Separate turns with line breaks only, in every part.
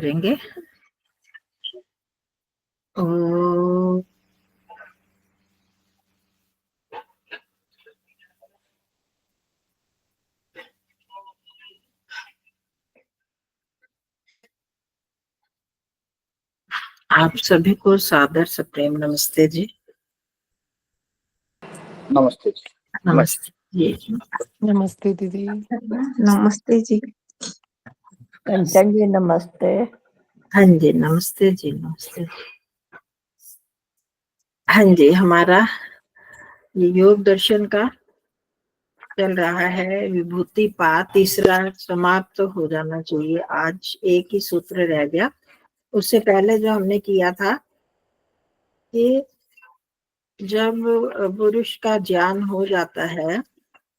करेंगे। आप सभी को सादर सप्रेम नमस्ते जी।
नमस्ते जी।
नमस्ते जी।
नमस्ते दीदी।
नमस्ते जी।
कंचन जी नमस्ते।
हाँ जी नमस्ते जी। नमस्ते। हाँ जी, हमारा ये योग दर्शन का चल रहा है। विभूति पाठ तीसरा समाप्त तो हो जाना चाहिए। आज एक ही सूत्र रह गया। उससे पहले जो हमने किया था कि जब पुरुष का ज्ञान हो जाता है,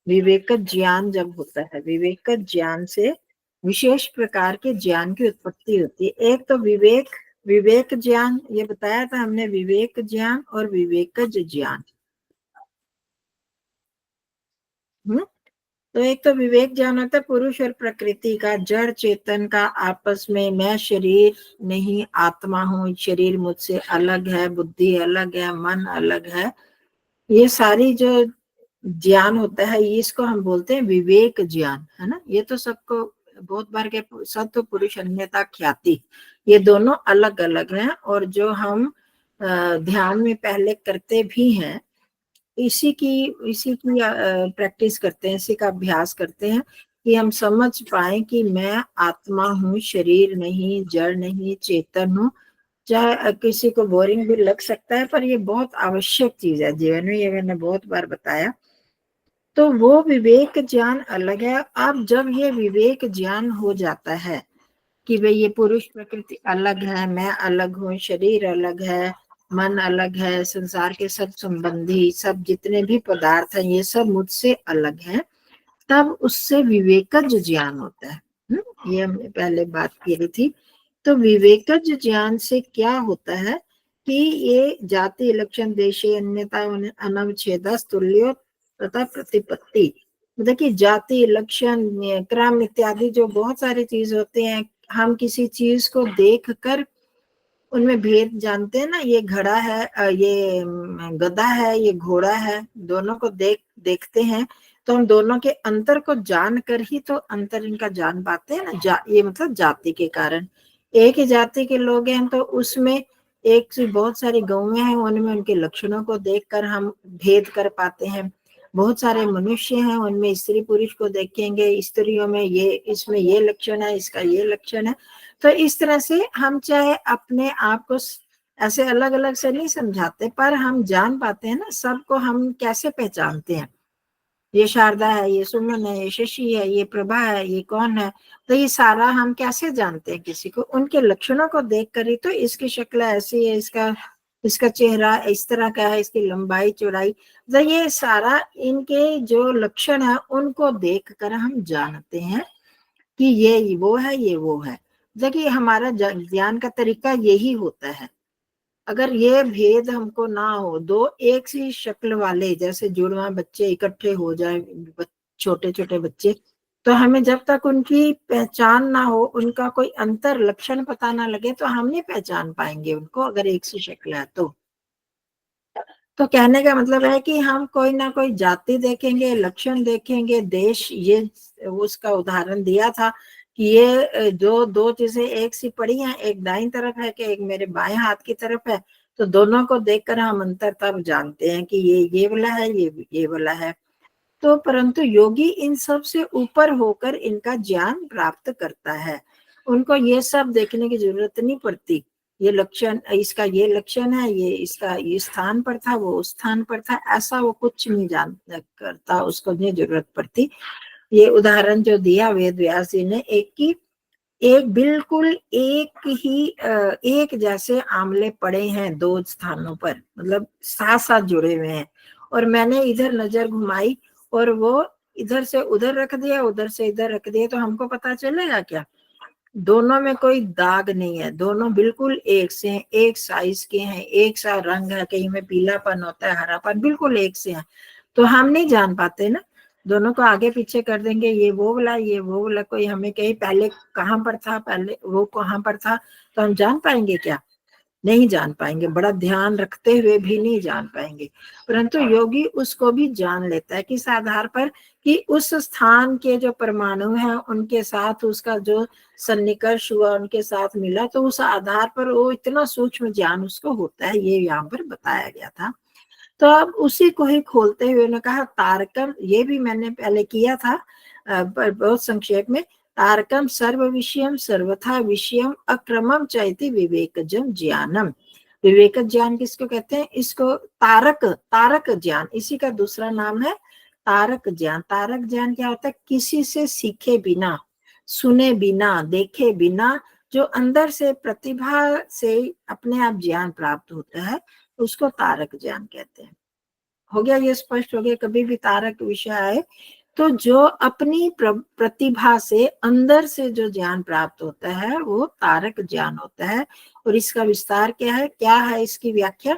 विवेक ज्ञान जब होता है, विवेक ज्ञान से विशेष प्रकार के ज्ञान की उत्पत्ति होती है। एक तो विवेक ज्ञान, ये बताया था हमने, विवेक ज्ञान और विवेकज ज्ञान। तो एक तो विवेक ज्ञान होता है पुरुष और प्रकृति का, जड़ चेतन का आपस में, मैं शरीर नहीं आत्मा हूँ, शरीर मुझसे अलग है, बुद्धि अलग है, मन अलग है, ये सारी जो ज्ञान होता है इसको हम बोलते हैं विवेक ज्ञान, है ना। ये तो सबको बहुत बार के सत्व पुरुष अन्यथा ख्याति, ये दोनों अलग अलग हैं। और जो हम ध्यान में पहले करते भी हैं, इसी की प्रैक्टिस करते हैं, इसी का अभ्यास करते हैं कि हम समझ पाए कि मैं आत्मा हूँ, शरीर नहीं, जड़ नहीं, चेतन हूँ। चाहे किसी को बोरिंग भी लग सकता है, पर ये बहुत आवश्यक चीज है जीवन में, ये मैंने बहुत बार बताया। तो वो विवेक ज्ञान अलग है। अब जब ये विवेक ज्ञान हो जाता है कि भाई ये पुरुष प्रकृति अलग है, मैं अलग हूँ, शरीर अलग है, मन अलग है, संसार के सब संबंधी, सब जितने भी पदार्थ हैं ये सब मुझसे अलग हैं, तब उससे विवेकज ज्ञान होता है। ये हमने पहले बात की थी। तो विवेकज ज्ञान से क्या होता है कि ये जाति लक्षण देशे अन्यता अनवच्छेदस तुल्यो तथा प्रतिपत्ति, मतलब कि जाति लक्षण क्रम इत्यादि जो बहुत सारी चीज होते हैं, हम किसी चीज को देखकर उनमें भेद जानते हैं ना। ये घड़ा है, ये गधा है, ये घोड़ा है, दोनों को देखते हैं तो हम दोनों के अंतर को जान कर ही तो अंतर इनका जान पाते हैं ना। ये मतलब जाति के कारण। एक ही जाति के लोग हैं तो उसमें एक से बहुत सारी गौएं हैं, उनमें उनके लक्षणों को देखकर हम भेद कर पाते हैं। बहुत सारे मनुष्य हैं, उनमें स्त्री पुरुष को देखेंगे, स्त्रियों में ये, इसमें ये लक्षण है, इसका ये लक्षण है। तो इस तरह से हम चाहे अपने आप को ऐसे अलग अलग से नहीं समझाते, पर हम जान पाते हैं ना सबको। हम कैसे पहचानते हैं, ये शारदा है, ये सुमन है, ये शशि है, ये प्रभा है, ये कौन है। तो ये सारा हम कैसे जानते हैं किसी को? उनके लक्षणों को देख कर ही। तो इसकी शक्ल ऐसी है, इसका चेहरा इस तरह का है, इसकी लंबाई चौड़ाई, तो ये सारा इनके जो लक्षण है उनको देख कर हम जानते हैं कि ये वो है, ये वो है। देखिए हमारा ज्ञान का तरीका यही होता है। अगर ये भेद हमको ना हो, दो एक सी शक्ल वाले जैसे जुड़वा बच्चे इकट्ठे हो जाए, छोटे छोटे बच्चे, तो हमें जब तक उनकी पहचान ना हो, उनका कोई अंतर लक्षण पता ना लगे, तो हम नहीं पहचान पाएंगे उनको, अगर एक सी शक्ल है तो कहने का मतलब है कि हम कोई ना कोई जाति देखेंगे, लक्षण देखेंगे, देश, ये उसका उदाहरण दिया था कि ये जो दो चीजें एक सी पड़ी हैं, एक दाईं तरफ है कि एक मेरे बाएं हाथ की तरफ है, तो दोनों को देखकर हम अंतर तब जानते हैं कि ये वाला है, ये वाला है। तो परंतु योगी इन सब से ऊपर होकर इनका ज्ञान प्राप्त करता है। उनको ये सब देखने की जरूरत नहीं पड़ती। ये लक्षण, इसका ये लक्षण है, ये इसका ये स्थान पर था, वो उस स्थान पर था, ऐसा वो कुछ नहीं जान करता, उसको नहीं जरूरत पड़ती। ये उदाहरण जो दिया वेद व्यास जी ने, एक बिल्कुल एक जैसे आंवले पड़े हैं दो स्थानों पर, मतलब साथ साथ जुड़े हुए हैं, और मैंने इधर नजर घुमाई और वो इधर से उधर रख दिया, उधर से इधर रख दिया, तो हमको पता चलेगा क्या? दोनों में कोई दाग नहीं है, दोनों बिल्कुल एक से हैं, एक साइज के हैं, एक सा रंग है, कहीं में पीलापन होता है, हरापन, बिल्कुल एक से हैं। तो हम नहीं जान पाते ना। दोनों को आगे पीछे कर देंगे, ये वो बोला, ये वो बोला, कोई हमें कहीं पहले कहाँ पर था, पहले वो कहाँ पर था, तो हम जान पाएंगे क्या? नहीं जान पाएंगे, बड़ा ध्यान रखते हुए भी नहीं जान पाएंगे। परंतु योगी उसको भी जान लेता है, किस आधार पर? कि उस स्थान के जो परमाणु हैं उनके साथ उसका जो सन्निकर्ष हुआ, उनके साथ मिला, तो उस आधार पर वो इतना सूक्ष्म ज्ञान उसको होता है, ये यहाँ पर बताया गया था। तो अब उसी को ही खोलते हुए उन्होंने कहा तारकम, ये भी मैंने पहले किया था पर बहुत संक्षेप में। तारकम सर्व विषयम सर्वथा विषयम अक्रमम चैति विवेकजम ज्ञानम। विवेक ज्ञान किसको कहते हैं? इसको तारक, तारक ज्ञान, इसी का दूसरा नाम है तारक ज्ञान। तारक ज्ञान क्या होता है? किसी से सीखे बिना, सुने बिना, देखे बिना, जो अंदर से प्रतिभा से अपने आप ज्ञान प्राप्त होता है, उसको तारक ज्ञान कहते हैं। हो गया ये स्पष्ट हो गया? कभी भी तारक विषय आए तो जो अपनी प्रतिभा से अंदर से जो ज्ञान प्राप्त होता है वो तारक ज्ञान होता है। और इसका विस्तार क्या है? क्या है इसकी व्याख्या?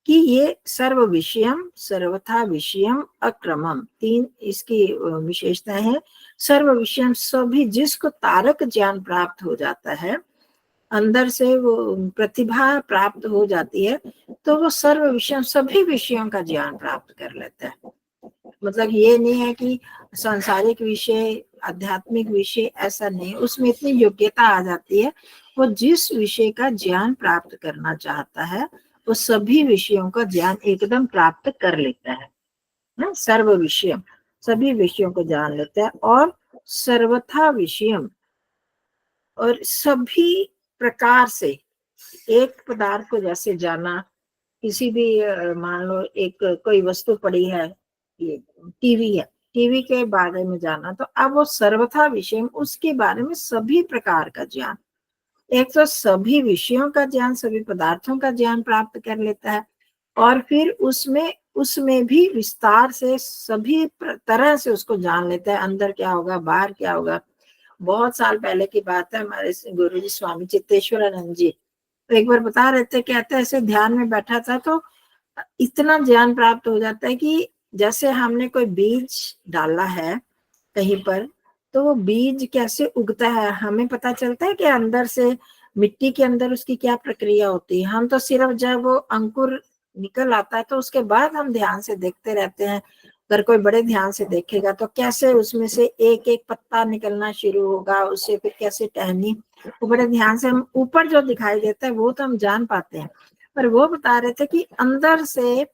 कि ये सर्व विषयम सर्वथा विषयम अक्रमम, तीन इसकी विशेषताएं हैं। सर्व विषयम, सभी, जिसको तारक ज्ञान प्राप्त हो जाता है, अंदर से वो प्रतिभा प्राप्त हो जाती है, तो वो सर्व विषय, सभी विषयों का ज्ञान प्राप्त कर लेता है। मतलब ये नहीं है कि सांसारिक विषय, आध्यात्मिक विषय, ऐसा नहीं, उसमें इतनी योग्यता आ जाती है, वो जिस विषय का ज्ञान प्राप्त करना चाहता है वो सभी विषयों का ज्ञान एकदम प्राप्त कर लेता है ना। सर्व विषय, सभी विषयों को जान लेता है। और सर्वथा विषयम, और सभी प्रकार से, एक पदार्थ को जैसे जाना, किसी भी मान लो एक कोई वस्तु पड़ी है, ये टीवी है, टीवी के बारे में जाना, तो अब वो सर्वथा विषय, उसके बारे में सभी प्रकार का ज्ञान, एक तो सभी विषयों का ज्ञान, सभी पदार्थों का ज्ञान प्राप्त कर लेता है, और फिर उसमें उसमें भी विस्तार से सभी तरह से उसको जान लेता है, अंदर क्या होगा, बाहर क्या होगा। बहुत साल पहले की बात है, हमारे गुरु जी स्वामी चित्तेश्वरानंद जी तो एक बार बता रहे थे, कहते ऐसे ध्यान में बैठा था तो इतना ज्ञान प्राप्त हो जाता है कि जैसे हमने कोई बीज डाला है कहीं पर, तो वो बीज कैसे उगता है हमें पता चलता है कि अंदर से मिट्टी के अंदर उसकी क्या प्रक्रिया होती है। हम तो सिर्फ जब वो अंकुर निकल आता है तो उसके बाद हम ध्यान से देखते रहते हैं। अगर कोई बड़े ध्यान से देखेगा तो कैसे उसमें से एक एक पत्ता निकलना शुरू होगा, उससे फिर कैसे टहनी, वो बड़े ध्यान से हम ऊपर जो दिखाई देता है वो तो हम जान पाते हैं। पर वो बता रहे थे कि अंदर से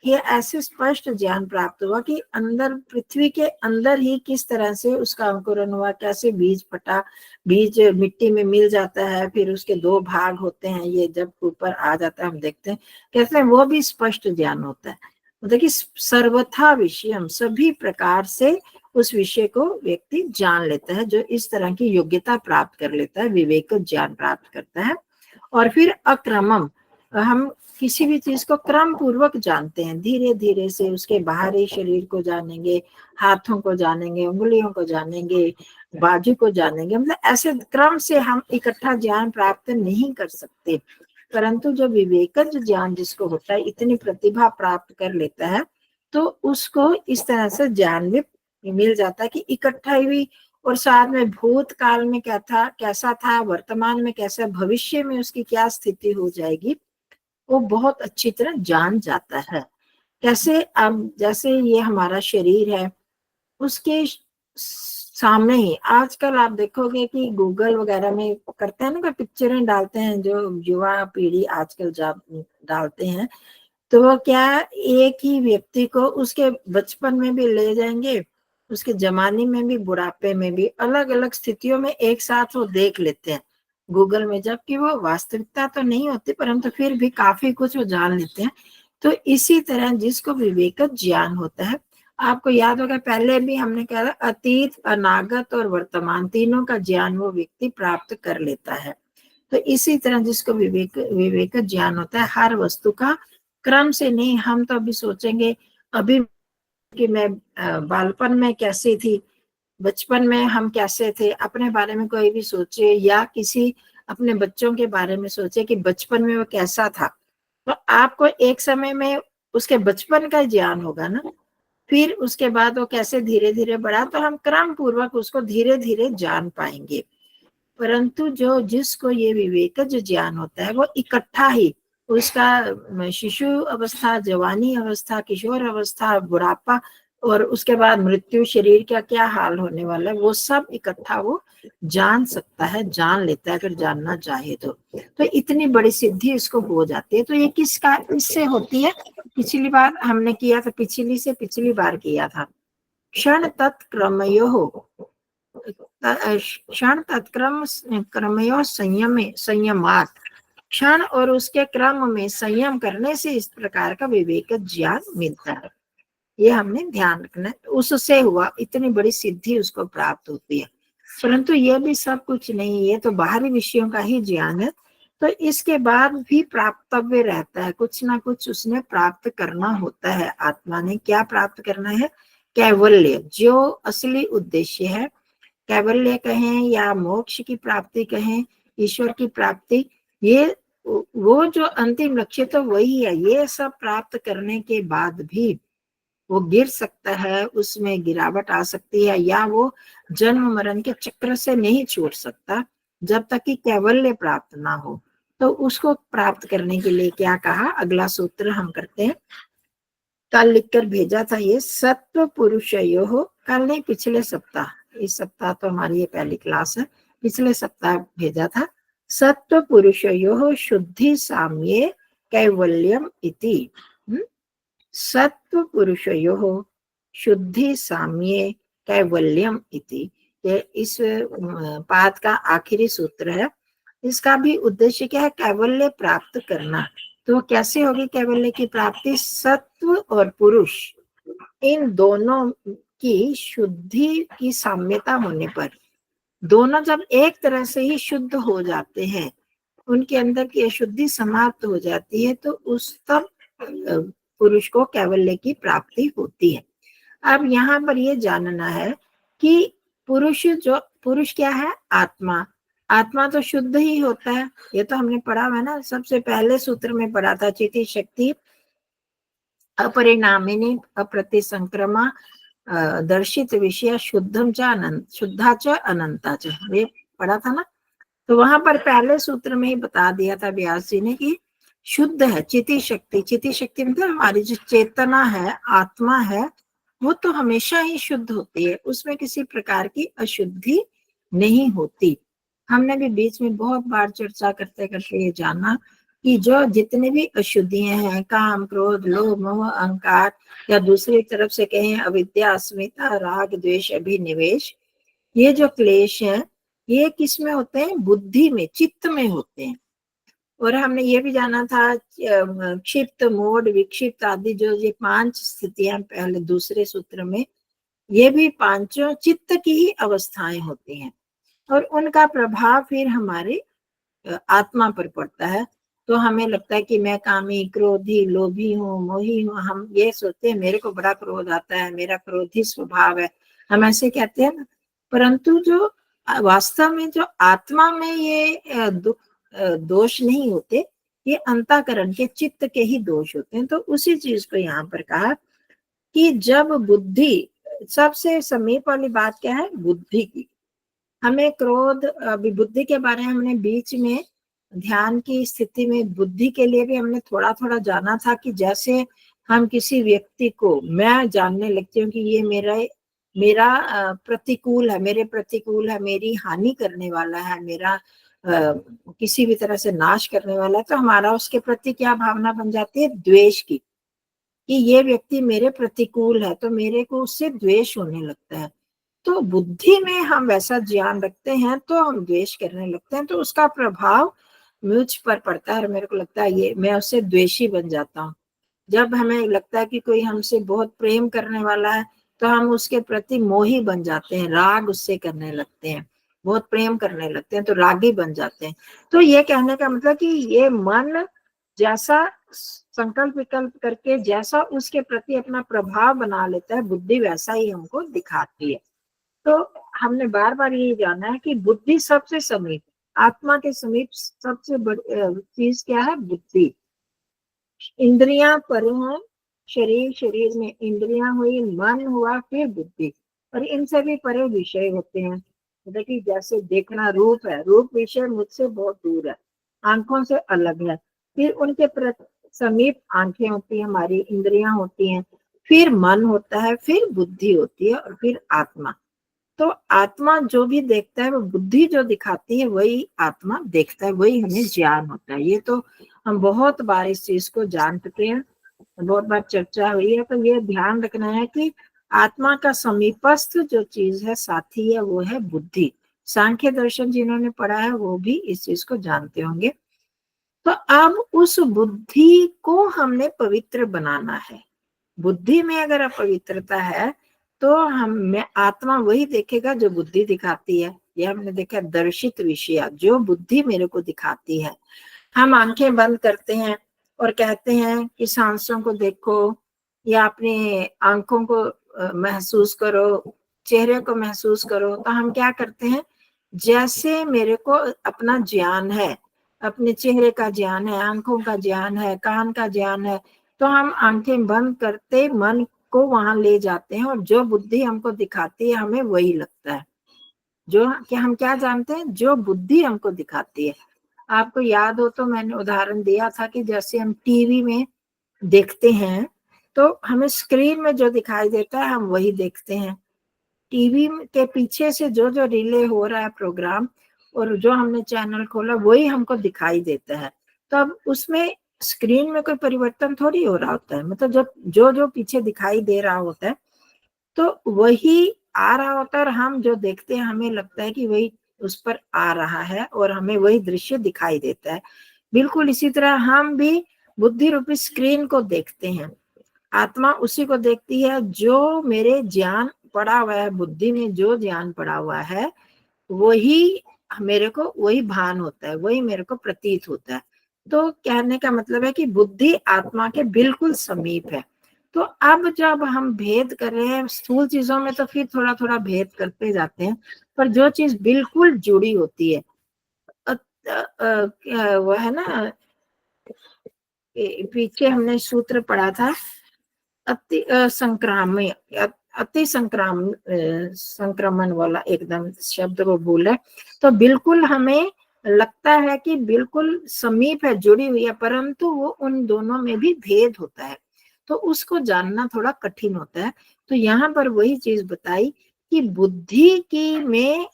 ये ऐसे स्पष्ट ज्ञान प्राप्त हुआ कि अंदर, पृथ्वी के अंदर ही किस तरह से उसका अंकुरण हुआ, कैसे बीज फटा, बीज मिट्टी में मिल जाता है, फिर उसके दो भाग होते हैं, ये जब ऊपर आ जाता है हम देखते हैं कैसे, वो भी स्पष्ट ज्ञान होता है। मतलब कि सर्वथा विषयम, सभी प्रकार से उस विषय को व्यक्ति जान लेता है, जो इस तरह की योग्यता प्राप्त कर लेता है, विवेक ज्ञान प्राप्त करता है। और फिर अक्रमम, हम किसी भी चीज को क्रम पूर्वक जानते हैं, धीरे धीरे से उसके बाहरी शरीर को जानेंगे, हाथों को जानेंगे, उंगलियों को जानेंगे, बाजू को जानेंगे, मतलब ऐसे क्रम से हम इकट्ठा ज्ञान प्राप्त नहीं कर सकते। परंतु जो विवेकज ज्ञान जिसको होता है, इतनी प्रतिभा प्राप्त कर लेता है, तो उसको इस तरह से ज्ञान भी मिल जाता है कि इकट्ठा ही, और साथ में भूतकाल में क्या था, कैसा था, वर्तमान में कैसा, भविष्य में उसकी क्या स्थिति हो जाएगी, वो बहुत अच्छी तरह जान जाता है। कैसे? अब जैसे ये हमारा शरीर है, उसके सामने ही आजकल आप देखोगे कि गूगल वगैरह में करते हैं ना, कोई पिक्चरें डालते हैं जो युवा पीढ़ी आजकल डालते हैं, तो वो क्या, एक ही व्यक्ति को उसके बचपन में भी ले जाएंगे, उसके जमाने में भी, बुढ़ापे में भी, अलग अलग स्थितियों में एक साथ वो देख लेते हैं गूगल में, जबकि वो वास्तविकता तो नहीं होती, परंतु फिर भी काफी कुछ वो जान लेते हैं। तो इसी तरह जिसको विवेक ज्ञान होता है, आपको याद होगा पहले भी हमने कहा अतीत, अनागत और वर्तमान, तीनों का ज्ञान वो व्यक्ति प्राप्त कर लेता है। तो इसी तरह जिसको विवेक ज्ञान होता है, हर वस्तु का क्रम से नहीं, हम तो अभी सोचेंगे अभी कि मैं बालपन में कैसी थी, बचपन में हम कैसे थे, अपने बारे में कोई भी सोचे, या किसी अपने बच्चों के बारे में सोचे कि बचपन में वो कैसा था, तो आपको एक समय में उसके बचपन का ज्ञान होगा ना, फिर उसके बाद वो कैसे धीरे धीरे बढ़ा, तो हम क्रम पूर्वक उसको धीरे धीरे जान पाएंगे। परंतु जो जिसको ये विवेकज ज्ञान होता है वो इकट्ठा ही उसका शिशु अवस्था, जवानी अवस्था, किशोर अवस्था, बुढ़ापा और उसके बाद मृत्यु, शरीर का क्या हाल होने वाला है, वो सब इकट्ठा वो जान सकता है, जान लेता है अगर जानना चाहे तो इतनी बड़ी सिद्धि इसको हो जाती है। तो ये किसका इससे होती है? पिछली बार हमने किया था, पिछली बार किया था, क्षण तत्क्रमयो, क्षण तत्क्रम क्रमयो संयमात, क्षण और उसके क्रम में संयम करने से इस प्रकार का विवेक ज्ञान मिलता है। ये हमने ध्यान रखना है, उससे हुआ इतनी बड़ी सिद्धि उसको प्राप्त होती है। परंतु ये भी सब कुछ नहीं, ये तो बाहरी विषयों का ही ज्ञान है। तो इसके बाद भी प्राप्तव्य रहता है, कुछ ना कुछ उसने प्राप्त करना होता है। आत्मा ने क्या प्राप्त करना है? कैवल्य, जो असली उद्देश्य है, कैवल्य कहें या मोक्ष की प्राप्ति कहें, ईश्वर की प्राप्ति, ये वो जो अंतिम लक्ष्य तो वही है। ये सब प्राप्त करने के बाद भी वो गिर सकता है, उसमें गिरावट आ सकती है, या वो जन्म मरण के चक्र से नहीं छूट सकता जब तक कि कैवल्य प्राप्त ना हो। तो उसको प्राप्त करने के लिए क्या कहा? अगला सूत्र हम करते हैं, कल लिखकर भेजा था ये, सत्व पुरुषयो हो, कल नहीं पिछले सप्ताह, इस सप्ताह तो हमारी ये पहली क्लास है, पिछले सप्ताह भेजा था, सत्व पुरुषयो हो शुद्धि साम्ये कैवल्यम इति। सत्व पुरुषयो हो शुद्धि साम्ये कैवल्यम इति, ये इस पाठ का आखिरी सूत्र है। इसका भी उद्देश्य क्या है? कैवल्य प्राप्त करना। तो कैसे होगी कैवल्य की प्राप्ति? सत्व और पुरुष इन दोनों की शुद्धि की साम्यता होने पर, दोनों जब एक तरह से ही शुद्ध हो जाते हैं, उनके अंदर की अशुद्धि समाप्त हो जाती है, तो उस तब पुरुष को कैवल्य की प्राप्ति होती है। अब यहाँ पर ये जानना है कि पुरुष क्या है? आत्मा। आत्मा तो शुद्ध ही होता है, ये तो हमने पढ़ा है ना, सबसे पहले सूत्र में पढ़ा था, चिति शक्ति अपरिणामिनी अप्रतिसंक्रमा दर्शित विषय शुद्धम च अनंत, शुद्धा च अनंता च, ये पढ़ा था ना। तो वहां पर पहले सूत्र में ही बता दिया था व्यास जी ने कि शुद्ध है चिति शक्ति। चिति शक्ति मतलब हमारी जो चेतना है, आत्मा है, वो तो हमेशा ही शुद्ध होती है, उसमें किसी प्रकार की अशुद्धि नहीं होती। हमने भी बीच में बहुत बार चर्चा करते करते ये जाना कि जो जितने भी अशुद्धियां हैं, काम, क्रोध, लोभ, मोह, अहंकार, या दूसरी तरफ से कहें अविद्या, अस्मिता, राग, द्वेष, अभिनिवेश, ये जो क्लेश है, ये किस में होते हैं? बुद्धि में, चित्त में होते हैं। और हमने ये भी जाना था क्षिप्त, मूढ़, विक्षिप्त आदि जो ये 5 स्थितियां पहले दूसरे सूत्र में, ये भी पांचों चित्त की ही अवस्थाएं होती हैं, और उनका प्रभाव फिर हमारे आत्मा पर पड़ता है। तो हमें लगता है कि मैं कामी, क्रोधी, लोभी हूँ, मोही हूँ, हम ये सोचते हैं मेरे को बड़ा क्रोध आता है, मेरा क्रोधी स्वभाव है, हम ऐसे कहते हैं ना। परंतु जो वास्तव में जो आत्मा में ये दोष नहीं होते, ये अंतःकरण के, चित्त के ही दोष होते हैं। तो उसी चीज को यहाँ पर कहा कि जब बुद्धि, सबसे समीप वाली बात क्या है? बुद्धि की। हमें क्रोध, अभी बुद्धि के बारे में हमने बीच में ध्यान की स्थिति में बुद्धि के लिए भी हमने थोड़ा थोड़ा जाना था कि जैसे हम किसी व्यक्ति को, मैं जानने लगती हूँ कि ये मेरा प्रतिकूल है, मेरे प्रतिकूल है, मेरी हानि करने वाला है, मेरा किसी भी तरह से नाश करने वाला है, तो हमारा उसके प्रति क्या भावना बन जाती है? द्वेष की, कि ये व्यक्ति मेरे प्रतिकूल है, तो मेरे को उससे द्वेष होने लगता है। तो बुद्धि में हम वैसा ज्ञान रखते हैं तो हम द्वेष करने लगते हैं, तो उसका प्रभाव मुझ पर पड़ता है और मेरे को लगता है ये मैं उससे द्वेषी बन जाता हूँ। जब हमें लगता है कि कोई हमसे बहुत प्रेम करने वाला है, तो हम उसके प्रति मोही बन जाते हैं, राग उससे करने लगते हैं, बहुत प्रेम करने लगते हैं तो रागी बन जाते हैं। तो ये कहने का मतलब कि ये मन जैसा संकल्प विकल्प करके जैसा उसके प्रति अपना प्रभाव बना लेता है, बुद्धि वैसा ही हमको दिखाती है। तो हमने बार बार ये जाना है कि बुद्धि सबसे समीप, आत्मा के समीप सबसे बड़ी चीज क्या है? बुद्धि। इंद्रियां परे हैं, शरीर, शरीर में इंद्रियां हुई, मन हुआ, फिर बुद्धि, और इन सभी परे विषय होते हैं। मतलब कि जैसे देखना रूप है, रूप विषय मुझसे बहुत दूर है, आंखों से अलग है, फिर उनके समीप आंखें होती हैं, हमारी इंद्रियां होती हैं, फिर मन होता है, फिर बुद्धि होती है, और फिर आत्मा। तो आत्मा जो भी देखता है, वो बुद्धि जो दिखाती है वही आत्मा देखता है, वही हमें ज्ञान होता है। ये तो हम बहुत बार इस चीज को जान चुके हैं, बहुत बार चर्चा हुई है। तो ये ध्यान रखना है कि आत्मा का समीपस्थ जो चीज है, साथी है, वो है बुद्धि। सांख्य दर्शन जिन्होंने पढ़ा है वो भी इस चीज को जानते होंगे। तो अब उस बुद्धि को हमने पवित्र बनाना है। बुद्धि में अगर अपवित्रता है तो हम आत्मा वही देखेगा जो बुद्धि दिखाती है। ये हमने देखा, दर्शित विषय जो बुद्धि मेरे को दिखाती है। हम आंखें बंद करते हैं और कहते हैं कि सांसों को देखो, या अपने आंखों को महसूस करो, चेहरे को महसूस करो। तो हम क्या करते हैं, जैसे मेरे को अपना ज्ञान है, अपने चेहरे का ज्ञान है, आंखों का ज्ञान है, कान का ज्ञान है, तो हम आंखें बंद करते मन को वहां ले जाते हैं, और जो बुद्धि हमको दिखाती है हमें वही लगता है। जो कि हम क्या जानते हैं, जो बुद्धि हमको दिखाती है। आपको याद हो तो मैंने उदाहरण दिया था कि जैसे हम टीवी में देखते हैं तो हमें स्क्रीन में जो दिखाई देता है हम वही देखते हैं। टीवी के पीछे से जो जो रिले हो रहा है प्रोग्राम, और जो हमने चैनल खोला वही हमको दिखाई देता है। तो अब उसमें स्क्रीन में कोई परिवर्तन थोड़ी हो रहा होता है, मतलब जो जो जो पीछे दिखाई दे रहा होता है तो वही आ रहा होता है, और हम जो देखते हैं हमें लगता है कि वही उस पर आ रहा है और हमें वही दृश्य दिखाई देता है। बिल्कुल इसी तरह हम भी बुद्धि रूपी स्क्रीन को देखते हैं, आत्मा उसी को देखती है जो मेरे ज्ञान पड़ा हुआ है। बुद्धि में जो ज्ञान पड़ा हुआ है वही मेरे को, वही भान होता है, वही मेरे को प्रतीत होता है। तो कहने का मतलब है कि बुद्धि आत्मा के बिल्कुल समीप है। तो अब जब हम भेद कर रहे हैं स्थूल चीजों में तो फिर थोड़ा थोड़ा भेद करते जाते हैं, पर जो चीज बिल्कुल जुड़ी होती है, वो है ना, पीछे हमने सूत्र पढ़ा था, अति संक्रामय, अति संक्रमण वाला एकदम शब्द वो बोले, तो बिल्कुल हमें लगता है कि बिल्कुल समीप है, जुड़ी हुई है, परंतु वो उन दोनों में भी भेद होता है। तो उसको जानना थोड़ा कठिन होता है। तो यहाँ पर वही चीज बताई कि बुद्धि की में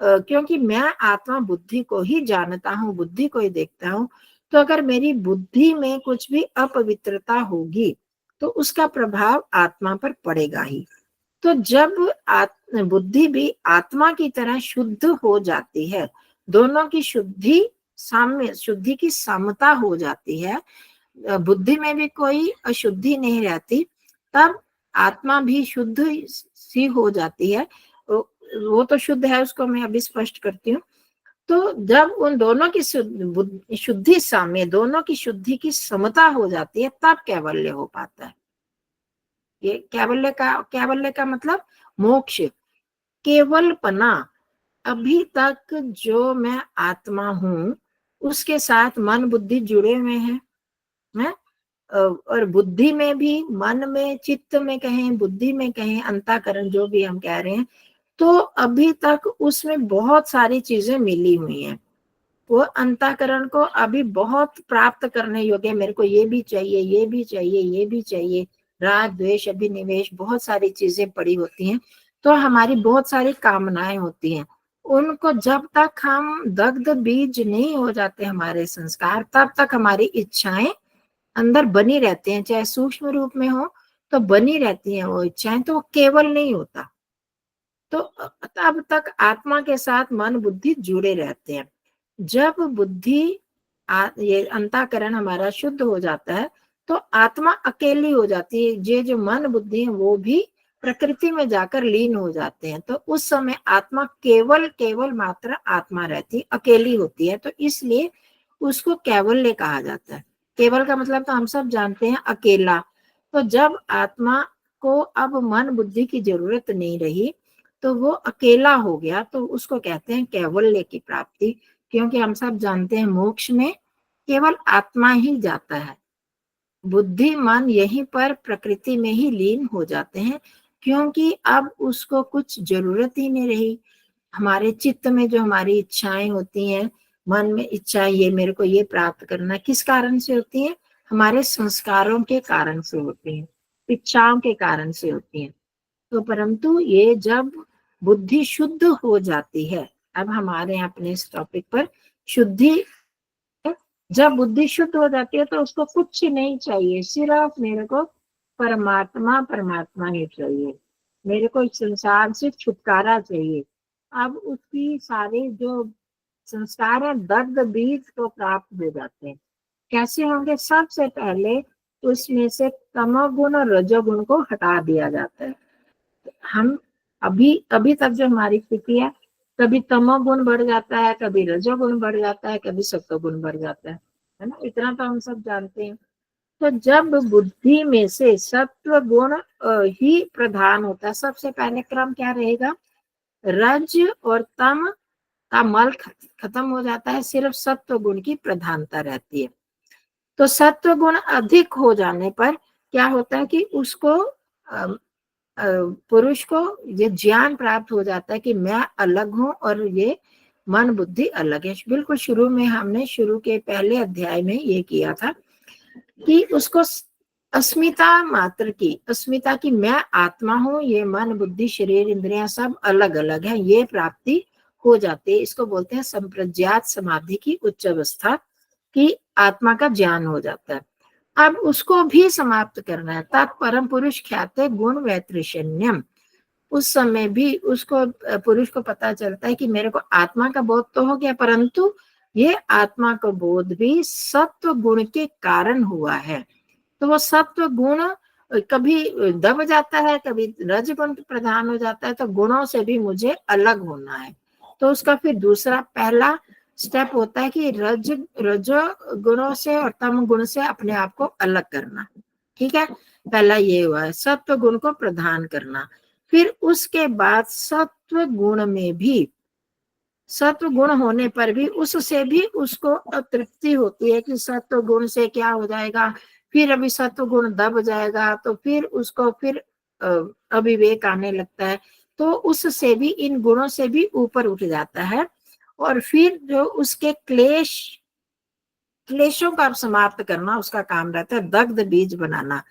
क्योंकि मैं आत्मा बुद्धि को ही जानता हूँ, बुद्धि को ही देखता हूँ, तो अगर मेरी बुद्धि में कुछ भी अपवित्रता होगी तो उसका प्रभाव आत्मा पर पड़ेगा ही। तो जब बुद्धि भी आत्मा की तरह शुद्ध हो जाती है, दोनों की शुद्धि साम्य, शुद्धि की समता हो जाती है, बुद्धि में भी कोई अशुद्धि नहीं रहती, तब आत्मा भी शुद्ध सी हो जाती है। वो तो शुद्ध है, उसको मैं अभी स्पष्ट करती हूँ। तो जब उन दोनों की शुद्धि साम्य, दोनों की शुद्धि की समता हो जाती है, तब कैवल्य हो पाता है। ये कैवल्य का मतलब मोक्ष, केवलपना। अभी तक जो मैं आत्मा हूं उसके साथ मन बुद्धि जुड़े हुए हैं, है? और बुद्धि में भी, मन में, चित्त में कहें, बुद्धि में कहें, अंतःकरण जो भी हम कह रहे हैं, तो अभी तक उसमें बहुत सारी चीजें मिली हुई हैं। वो अंतःकरण को अभी बहुत प्राप्त करने योग्य, मेरे को ये भी चाहिए, ये भी चाहिए, ये भी चाहिए, राग द्वेष अभिनिवेश, बहुत सारी चीजें पड़ी होती हैं। तो हमारी बहुत सारी कामनाएं होती हैं, उनको जब तक हम दग्ध बीज नहीं हो जाते हमारे संस्कार, तब तक हमारी इच्छाएं अंदर बनी रहती हैं, चाहे सूक्ष्म रूप में हो तो बनी रहती हैं वो इच्छाएं, तो वो केवल नहीं होता। तो तब तक आत्मा के साथ मन बुद्धि जुड़े रहते हैं। जब बुद्धि ये अंतःकरण हमारा शुद्ध हो जाता है तो आत्मा अकेली हो जाती है, ये जो मन बुद्धि है वो भी प्रकृति में जाकर लीन हो जाते हैं। तो उस समय आत्मा केवल केवल मात्र आत्मा रहती, अकेली होती है। तो इसलिए उसको कैवल्य कहा जाता है। केवल का मतलब तो हम सब जानते हैं, अकेला। तो जब आत्मा को अब मन बुद्धि की जरूरत नहीं रही तो वो अकेला हो गया, तो उसको कहते हैं कैवल्य की प्राप्ति। क्योंकि हम सब जानते हैं मोक्ष में केवल आत्मा ही जाता है, बुद्धि मन यहीं पर प्रकृति में ही लीन हो जाते हैं, क्योंकि अब उसको कुछ जरूरत ही नहीं रही। हमारे चित्त में जो हमारी इच्छाएं होती हैं, मन में इच्छा, ये मेरे को ये प्राप्त करना, किस कारण से होती है? हमारे संस्कारों के कारण से होती है, इच्छाओं के कारण से होती है। तो परंतु ये जब बुद्धि शुद्ध हो जाती है, अब हमारे अपने इस टॉपिक पर शुद्धि, जब बुद्धि शुद्ध हो जाती है तो उसको कुछ नहीं चाहिए, सिर्फ मेरे को परमात्मा परमात्मा ही चाहिए, मेरे को इस संसार से छुटकारा चाहिए। अब उसकी सारे जो संस्कार है दग्ध बीज को प्राप्त हो जाते हैं। कैसे होंगे? सबसे पहले उसमें से तमोगुण और रजोगुण को हटा दिया जाता है। हम अभी अभी तक जो हमारी स्थिति है, कभी तमोगुण बढ़ जाता है, कभी रजोगुण बढ़ जाता है, कभी सत्वगुण बढ़ जाता है ना? इतना तो हम सब जानते हैं। तो जब बुद्धि में से सत्व गुण ही प्रधान होता है, सबसे पहले क्रम क्या रहेगा? रज और तम का मल खत्म हो जाता है, सिर्फ सत्व गुण की प्रधानता रहती है। तो सत्व गुण अधिक हो जाने पर क्या होता है कि उसको पुरुष को ये ज्ञान प्राप्त हो जाता है कि मैं अलग हूं और ये मन बुद्धि अलग है। बिल्कुल शुरू में हमने शुरू के पहले अध्याय में ये किया था कि उसको अस्मिता मात्र की, अस्मिता की मैं आत्मा हूं, ये मन बुद्धि शरीर इंद्रियां सब अलग अलग है, ये प्राप्ति हो जाती है। इसको बोलते हैं संप्रज्ञात समाधि की उच्च अवस्था की आत्मा का ज्ञान हो जाता है। अब उसको भी समाप्त करना है। तत् परम पुरुष ख्याते गुण वैत्रिशन्यम, उस समय भी उसको पुरुष को पता चलता है कि मेरे को आत्मा का बोध तो हो गया, परंतु ये आत्मा का बोध भी सत्व गुण के कारण हुआ है। तो वो सत्व गुण कभी दब जाता है, कभी रजगुण प्रधान हो जाता है, तो गुणों से भी मुझे अलग होना है। तो उसका फिर दूसरा पहला स्टेप होता है कि रजो गुणों से और तम गुण से अपने आप को अलग करना। ठीक है, पहला ये हुआ है सत्व गुण को प्रधान करना। फिर उसके बाद सत्व गुण में भी, सत्व गुण होने पर भी उससे भी उसको अतृप्ति होती है कि सत्व गुण से क्या हो जाएगा, फिर अभी सत्व गुण दब जाएगा, तो फिर उसको फिर अविवेक आने लगता है। तो उससे भी, इन गुणों से भी ऊपर उठ जाता है और फिर जो उसके क्लेशों का समाप्त करना उसका काम रहता है, दग्ध बीज बनाना।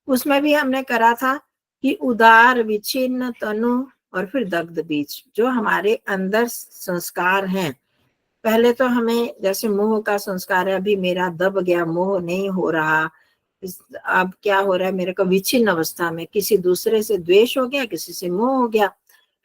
उसमें भी हमने करा था कि उदार, विच्छिन्न, तनु और फिर दग्ध बीज, जो हमारे अंदर संस्कार हैं। पहले तो हमें जैसे मोह का संस्कार है, अभी मेरा दब गया, मोह नहीं हो रहा। अब क्या हो रहा है, मेरे को विच्छिन्न अवस्था में किसी दूसरे से द्वेष हो गया, किसी से मोह हो गया,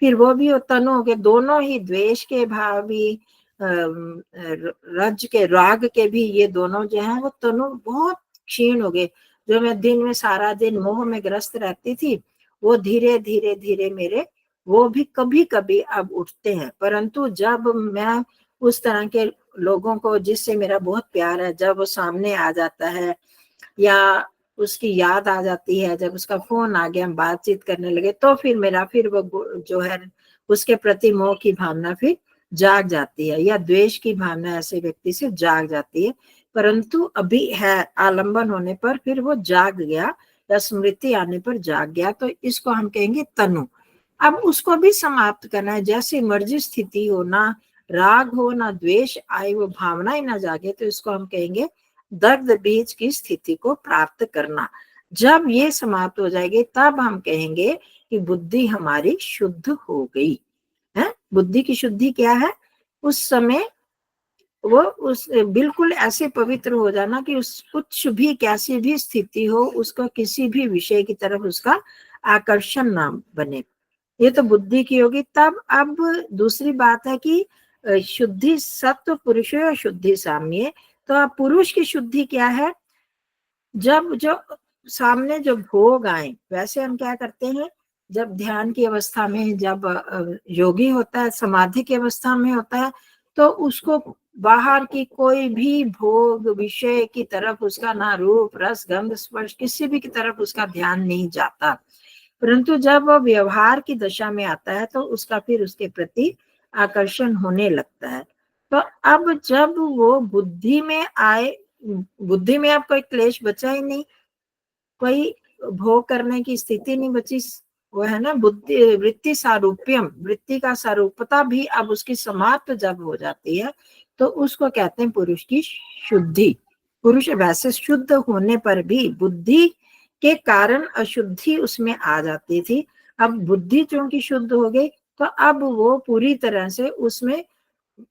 फिर वो भी और तनु हो गया। दोनों ही, द्वेष के भाव भी, रज के, राग के भी, ये दोनों जो है वो तनु बहुत क्षीण हो गए। जो मैं दिन में सारा दिन मोह में ग्रस्त रहती थी, वो धीरे धीरे धीरे मेरे, वो भी कभी कभी अब उठते हैं। परंतु जब मैं उस तरह के लोगों को जिससे मेरा बहुत प्यार है, जब वो सामने आ जाता है या उसकी याद आ जाती है, जब उसका फोन आ गया, हम बातचीत करने लगे, तो फिर मेरा फिर वो जो है उसके प्रति मोह की भावना फिर जाग जाती है, या द्वेष की भावना ऐसे व्यक्ति से जाग जाती है। परंतु अभी है, आलंबन होने पर फिर वो जाग गया या स्मृति आने पर जाग गया, तो इसको हम कहेंगे तनु। अब उसको भी समाप्त करना है, जैसी मर्जी स्थिति हो, ना राग हो ना द्वेष आए, वो भावना ही ना जागे, तो इसको हम कहेंगे दग्ध बीज की स्थिति को प्राप्त करना। जब ये समाप्त हो जाएगी तब हम कहेंगे कि बुद्धि हमारी शुद्ध हो गई है। बुद्धि की शुद्धि क्या है? उस समय वो उस बिल्कुल ऐसे पवित्र हो जाना कि उस कुछ भी, कैसी भी स्थिति हो, उसको किसी भी विषय की तरफ उसका आकर्षण ना बने। ये तो बुद्धि की होगी। तब अब दूसरी बात है कि शुद्धि सत्व पुरुष और शुद्धि साम्य। तो अब पुरुष की शुद्धि क्या है? जब जो सामने जो भोग आए, वैसे हम क्या करते हैं, जब ध्यान की अवस्था में, जब योगी होता है, समाधि की अवस्था में होता है, तो उसको बाहर की कोई भी भोग विषय की तरफ उसका ना रूप रस गंध स्पर्श किसी भी की तरफ उसका ध्यान नहीं जाता। परंतु जब वो व्यवहार की दशा में आता है तो उसका फिर उसके प्रति आकर्षण होने लगता है। तो अब जब वो बुद्धि में आए, बुद्धि में अब कोई क्लेश बचा ही नहीं, कोई भोग करने की स्थिति नहीं बची। वो है ना बुद्धि वृत्ति सारूप्यम, वृत्ति का सारूपता भी अब उसकी समाप्त जब हो जाती है तो उसको कहते हैं पुरुष की शुद्धि। पुरुष वैसे शुद्ध होने पर भी बुद्धि के कारण अशुद्धि उसमें आ जाती थी। अब बुद्धि चूंकि शुद्ध हो गई तो अब वो पूरी तरह से उसमें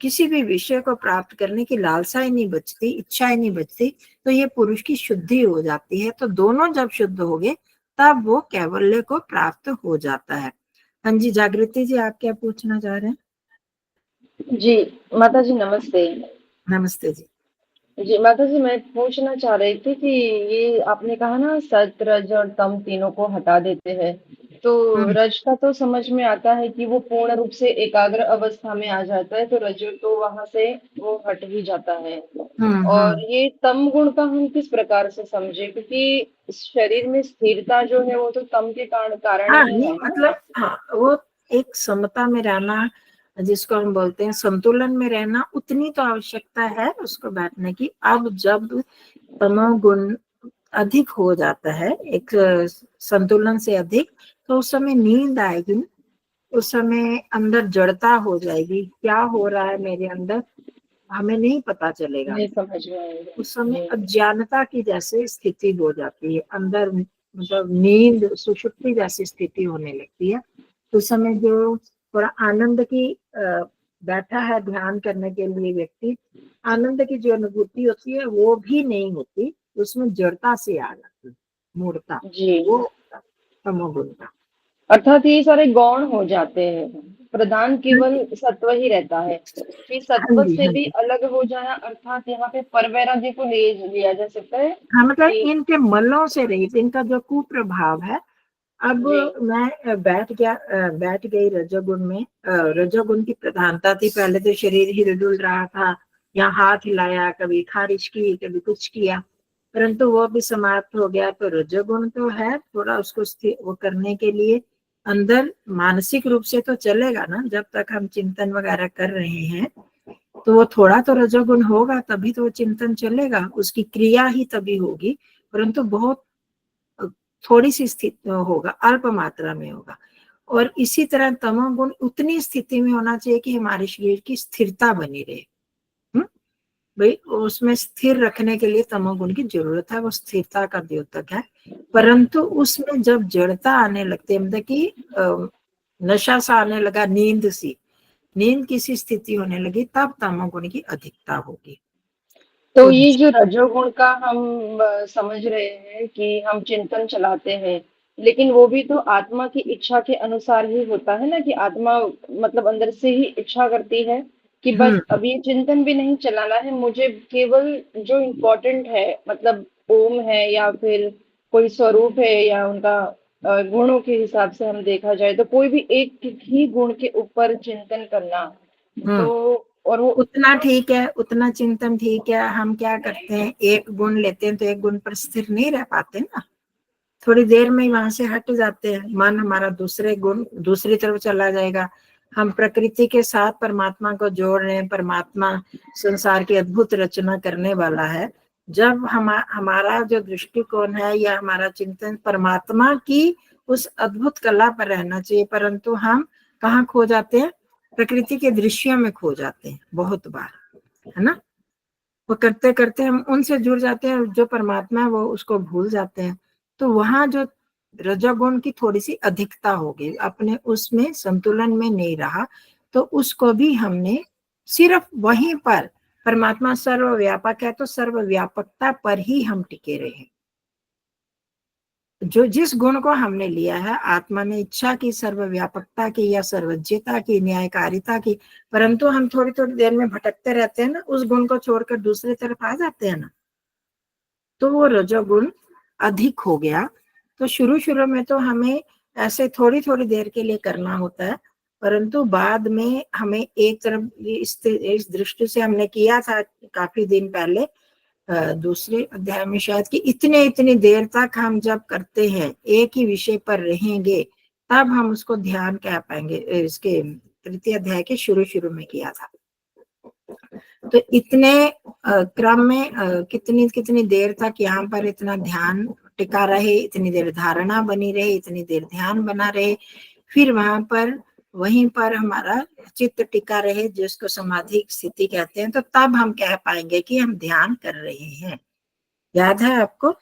किसी भी विषय को प्राप्त करने की लालसा ही नहीं बचती, इच्छा ही नहीं बचती, तो ये पुरुष की शुद्धि हो जाती है। तो दोनों जब शुद्ध हो गए तब वो कैवल्य को प्राप्त हो जाता है। हाँ जी, जागृति जी, आप क्या पूछना चाह रहे हैं?
जी माता जी नमस्ते।
नमस्ते जी।
जी माता जी, मैं पूछना चाह रही थी कि ये आपने कहा ना सत रज और तम तीनों को हटा देते हैं, तो रज का तो समझ में आता है कि वो पूर्ण रूप से एकाग्र अवस्था में आ जाता है, तो रज तो वहां से वो हट ही जाता है। और ये तम गुण का हम किस प्रकार से समझे, क्योंकि शरीर में स्थिरता जो है वो तो तम के कारण
हाँ,
ही
ये
है ना।
मतलब हाँ, वो एक समता में रहना, जिसको हम बोलते हैं संतुलन में रहना, उतनी तो आवश्यकता है उसको बैठने की। अब जब तमोगुण अधिक हो जाता है, एक संतुलन से अधिक, तो उस समय नींद आएगी, उस समय अंदर जड़ता हो जाएगी, क्या हो रहा है मेरे अंदर हमें नहीं पता चलेगा।
नहीं समझ में आएगा।
उस समय अज्ञानता की जैसे स्थिति हो जाती है अंदर, मतलब नींद सुषुप्ति जैसी स्थिति होने लगती है। उस समय जो थोड़ा आनंद की बैठा है ध्यान करने के लिए व्यक्ति, आनंद की जो अनुभूति होती है वो भी नहीं होती, उसमें जड़ता से आ जाती है, मूर्ता,
जी
वो तमोगुण का।
अर्थात ये सारे गौण हो जाते हैं, प्रधान केवल सत्व ही रहता है। फिर
हाँ
सत्व
जी,
से
हाँ
भी
जी।
अलग हो जाना, अर्थात यहाँ पे परवैराग्य को ले लिया जा सकता है
हाँ, मतलब
कि
इनके मलों से रहित, इनका जो कुप्रभाव है। अब
जी
मैं बैठ गई रजोगुण में। रजोगुण की प्रधानता थी, पहले तो शरीर ही डुल रहा था, या हाथ हिलाया, कभी खारिश की, कभी कुछ किया, परंतु वो भी समाप्त हो गया। तो रजोगुण तो है, थोड़ा उसको वो करने के लिए अंदर मानसिक रूप से तो चलेगा ना, जब तक हम चिंतन वगैरह कर रहे हैं तो वो थोड़ा तो रजोगुण होगा, तभी तो वो चिंतन चलेगा, उसकी क्रिया ही तभी होगी, परंतु बहुत थोड़ी सी स्थिति होगा, अल्प मात्रा में होगा। और इसी तरह तमोगुण उतनी स्थिति में होना चाहिए कि हमारे शरीर की स्थिरता बनी रहे। भाई उसमें स्थिर रखने के लिए तमोगुण की जरूरत है, वो स्थिरता का द्योतक है। परंतु उसमें जब जड़ता आने लगती है, मतलब कि नशा सा आने लगा, नींद किसी स्थिति होने लगी, तब तमोगुण की अधिकता होगी।
तो ये जो रजोगुण का हम समझ रहे हैं कि हम चिंतन चलाते हैं, लेकिन वो भी तो आत्मा की इच्छा के अनुसार ही होता है ना, कि आत्मा मतलब अंदर से ही इच्छा करती है कि बस अब ये चिंतन भी नहीं चलाना है मुझे, केवल जो इम्पोर्टेंट है, मतलब ओम है या फिर कोई स्वरूप है या उनका गुणों के हिसाब से हम देखा जाए तो कोई भी एक ही गुण के ऊपर चिंतन करना, तो और वो
उतना ठीक है, उतना चिंतन ठीक है। हम क्या करते हैं, एक गुण लेते हैं तो एक गुण पर स्थिर नहीं रह पाते ना, थोड़ी देर में वहां से हट जाते हैं, मन हमारा दूसरे गुण दूसरी तरफ चला जाएगा। हम प्रकृति के साथ परमात्मा को जोड़ रहे हैं, परमात्मा संसार की अद्भुत रचना करने वाला है। जब हमारा जो दृष्टिकोण है या हमारा चिंतन परमात्मा की उस अद्भुत कला पर रहना चाहिए, परंतु हम कहाँ खो जाते हैं, प्रकृति के दृश्यों में खो जाते हैं बहुत बार, है ना। वो करते करते हम उनसे जुड़ जाते हैं, जो परमात्मा है वो उसको भूल जाते हैं। तो वहां जो रजोगुण की थोड़ी सी अधिकता हो गई, अपने उसमें संतुलन में नहीं रहा, तो उसको भी हमने सिर्फ वहीं पर, परमात्मा सर्वव्यापक है तो सर्वव्यापकता पर ही हम टिके रहे। जो जिस गुण को हमने लिया है, आत्मा ने इच्छा की सर्वव्यापकता की या सर्वज्ञता की, न्यायकारिता की, परंतु हम थोड़ी थोड़ी देर में भटकते रहते हैं ना, उस गुण को छोड़कर दूसरी तरफ आ जाते हैं ना, तो वो रजोगुण अधिक हो गया। तो शुरू शुरू में तो हमें ऐसे थोड़ी थोड़ी देर के लिए करना होता है, परंतु बाद में हमें एक तरफ इस दृष्टि से हमने किया था काफी दिन पहले, दूसरे अध्याय में शायद, कि इतनी देर तक हम जब करते हैं, एक ही विषय पर रहेंगे, तब हम उसको ध्यान कह पाएंगे। इसके तृतीय अध्याय के शुरू में किया था। तो इतने क्रम में कितनी देर तक यहाँ पर इतना ध्यान टिका रहे, इतनी देर धारणा बनी रहे, इतनी देर ध्यान बना रहे, फिर वहीं पर हमारा चित्त टिका रहे, जिसको समाधि स्थिति कहते हैं, तो तब हम कह पाएंगे कि हम ध्यान कर रहे हैं। याद है आपको?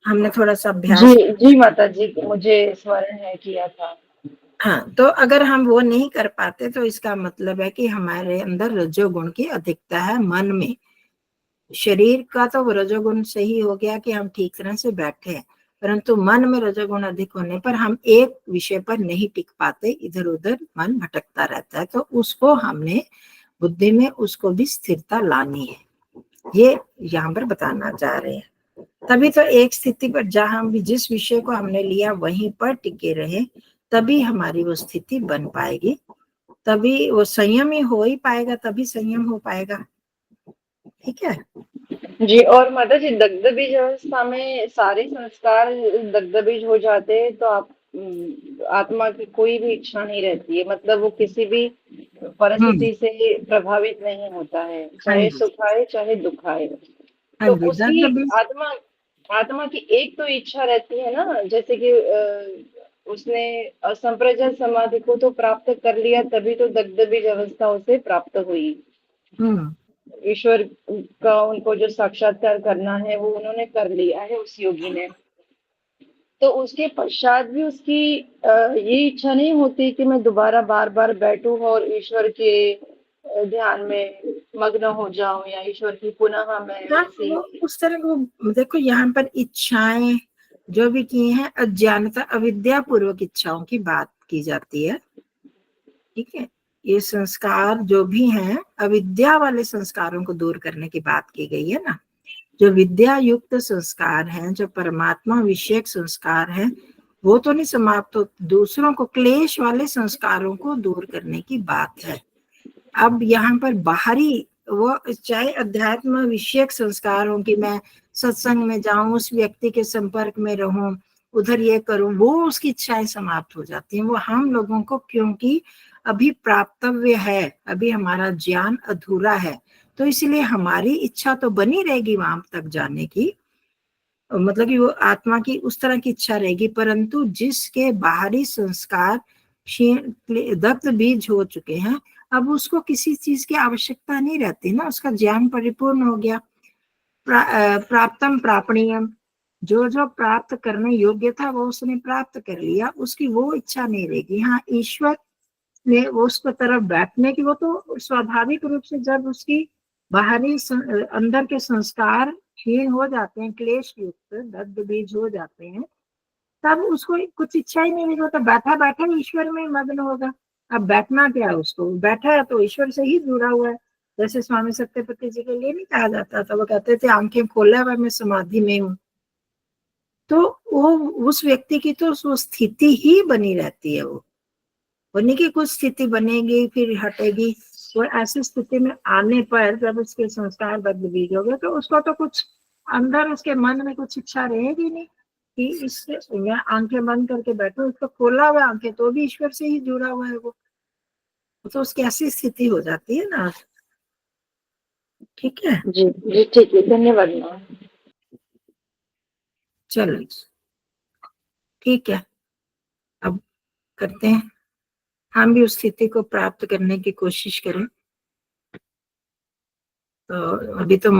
हमने थोड़ा सा अभ्यास।
जी माता जी, मुझे स्मरण है किया था।
हाँ, तो अगर हम वो नहीं कर पाते तो इसका मतलब है कि हमारे अंदर रजोगुण की अधिकता है मन में। शरीर का तो रजोगुण सही हो गया कि हम ठीक तरह से बैठे हैं, परंतु मन में रजोगुण अधिक होने पर हम एक विषय पर नहीं टिक पाते, इधर उधर मन भटकता रहता है। तो उसको हमने बुद्धि में उसको भी स्थिरता लानी है, ये यहाँ पर बताना चाह रहे हैं। तभी तो एक स्थिति पर जहां भी जिस विषय को हमने लिया वहीं पर टिके रहे, तभी हमारी वो स्थिति बन पाएगी, तभी वो संयम ही हो ही पाएगा, तभी संयम हो पाएगा। ठीक है
जी, और माता जी, दग्ध बीज अवस्था में सारे संस्कार दग्ध बीज हो जाते हैं, तो आप आत्मा की कोई भी इच्छा नहीं रहती है, मतलब वो किसी भी परिस्थिति से प्रभावित नहीं होता है, चाहे सुख आए चाहे दुख आए। तो उसकी आत्मा की एक तो इच्छा रहती है ना, जैसे कि उसने असंप्रज्ञात समाधि को तो प्राप्त कर लिया, तभी तो दग्ध बीज अवस्था उसे प्राप्त हुई। ईश्वर का उनको जो साक्षात्कार करना है वो उन्होंने कर लिया है उस योगी ने। तो उसके पश्चात भी उसकी ये इच्छा नहीं होती कि मैं दोबारा बार बार बैठूं और ईश्वर के ध्यान में मग्न हो जाऊं, या ईश्वर की पुनः मैं वैसे
उस तरह को। देखो, यहाँ पर इच्छाएं जो भी की हैं, अज्ञानता अविद्या पूर्वक इच्छाओं की बात की जाती है। ठीक है, ये संस्कार जो भी हैं अविद्या वाले संस्कारों को दूर करने की बात की गई है ना। जो विद्या युक्त संस्कार हैं, जो परमात्मा विषयक संस्कार हैं, वो तो नहीं समाप्त हो, दूसरों को क्लेश वाले संस्कारों को दूर करने की बात है। अब यहाँ पर बाहरी वो चाहे अध्यात्म विषयक संस्कार हो कि मैं सत्संग में जाऊं, उस व्यक्ति के संपर्क में रहूं, उधर ये करूं, वो उसकी इच्छाएं समाप्त हो जाती हैं। वो हम लोगों को, क्योंकि अभी प्राप्तव्य है, अभी हमारा ज्ञान अधूरा है, तो इसलिए हमारी इच्छा तो बनी रहेगी वहां तक जाने की, मतलब कि वो आत्मा की उस तरह की इच्छा रहेगी, परंतु जिसके बाहरी संस्कार दग्ध बीज हो चुके हैं, अब उसको किसी चीज की आवश्यकता नहीं रहती ना, उसका ज्ञान परिपूर्ण हो गया। प्राप्तम प्रापणीयम, जो जो प्राप्त करने योग्य था वो उसने प्राप्त कर लिया, उसकी वो इच्छा नहीं रहेगी। हाँ, ईश्वर ने वो उसको तरफ बैठने की, वो तो स्वाभाविक रूप से जब उसकी बाहरी अंदर के संस्कार क्षीण हो जाते हैं, क्लेश युक्त दग्ध बीज हो जाते हैं, तब उसको कुछ इच्छा ही नहीं होगी, तो बैठा बैठा ईश्वर में मग्न होगा। अब बैठना क्या है, उसको बैठा है तो ईश्वर से ही जुड़ा हुआ है। जैसे स्वामी सत्यपति जी के लिए नहीं कहा जाता था, वो कहते थे आंखें खोला हुआ मैं समाधि में हूँ, तो वो उस व्यक्ति की तो वो स्थिति ही बनी रहती है। वो बनी की कुछ स्थिति बनेगी फिर हटेगी, वो ऐसी स्थिति में आने पर जब उसके संस्कार बदल बीज हो गए, तो उसको तो कुछ अंदर उसके मन में कुछ इच्छा रहेगी नहीं कि इससे मैं आंखें बंद करके बैठूं, उसको खोला हुआ आंखें तो भी ईश्वर से ही जुड़ा हुआ है वो, तो उसकी ऐसी स्थिति हो जाती है ना। ठीक है
जी जी, ठीक है, धन्यवाद माँ।
चलो ठीक है, अब करते हैं हम भी उस स्थिति को प्राप्त करने की कोशिश करें। तो अभी तो